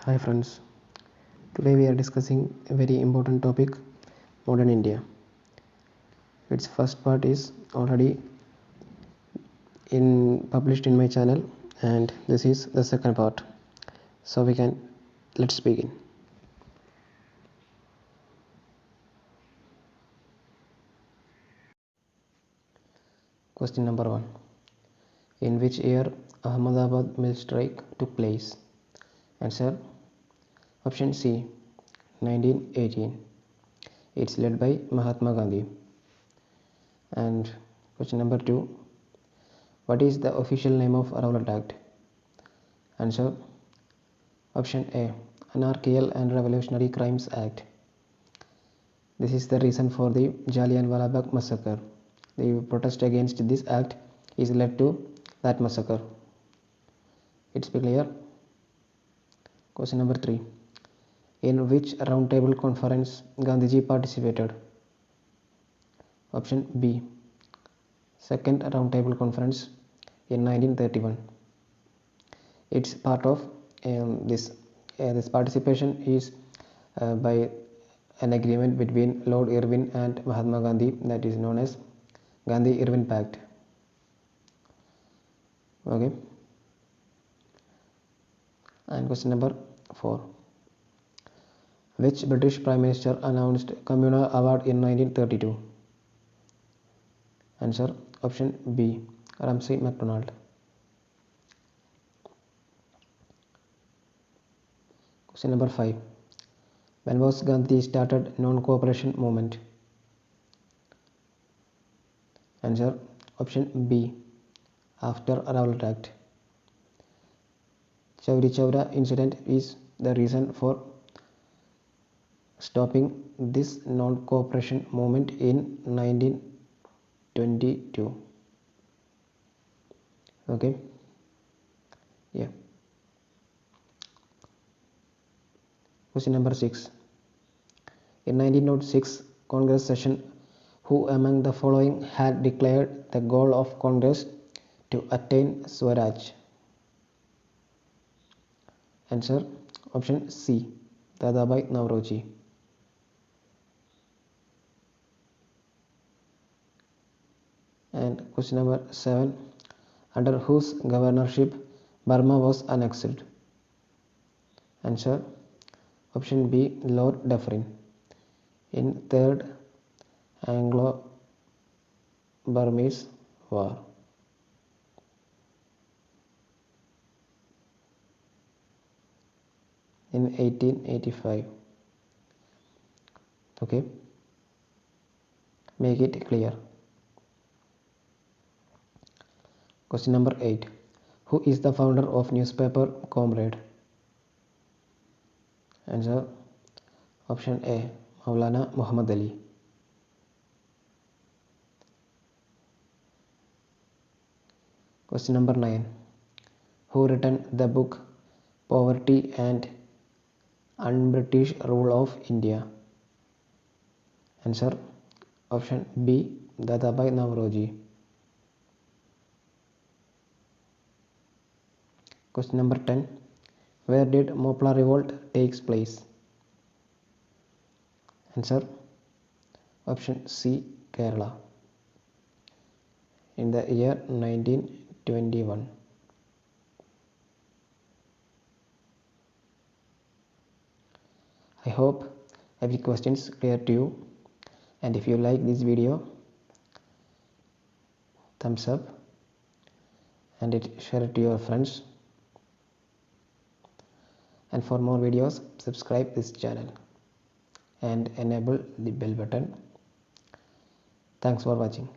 Hi friends, today we are discussing a very important topic, modern India. Its first part is already published in my channel, and this is the second part. So let's begin. Question number 1. In which year Ahmedabad mill strike took place? Answer: option C, 1918. It's led by Mahatma Gandhi. And question number 2. What is the official name of Rowlatt Act? Answer: option A, Anarchical and Revolutionary Crimes Act. This is the reason for the Jallianwala Bagh massacre. The protest against this act is led to that massacre. It's clear. Question number 3. In which roundtable conference Gandhiji participated? Option B, Second Roundtable Conference in 1931. It's part of this participation is by an agreement between Lord Irwin and Mahatma Gandhi, that is known as Gandhi-Irwin Pact. Okay. And question number 4. Which British Prime Minister announced Communal Award in 1932? Answer: option B, Ramsay MacDonald. Question number 5. When was Gandhi started non-cooperation movement? Answer: option B, after Rowlatt Act. Chauri Chaura incident is the reason for stopping this non-cooperation movement in 1922. Okay. Yeah. Question number 6. In 1906 Congress session, who among the following had declared the goal of Congress to attain Swaraj? Answer: option C, Dadabhai Naoroji. And question number 7. Under whose governorship Burma was annexed? Answer: option B, Lord Dufferin. In Third Anglo-Burmese War. In 1885. Okay. Make it clear. Question number 8. Who is the founder of newspaper Comrade? Answer: option A, Maulana Muhammad Ali. Question number 9. Who written the book Poverty and Un-British Rule of India? Answer: option B, Dadabhai Naoroji. Question number 10. Where did Mopla Revolt takes place? Answer: option C, Kerala. In the year 1921. I hope every question is clear to you, and if you like this video, thumbs up and share it to your friends, and for more videos subscribe this channel and enable the bell button. Thanks for watching.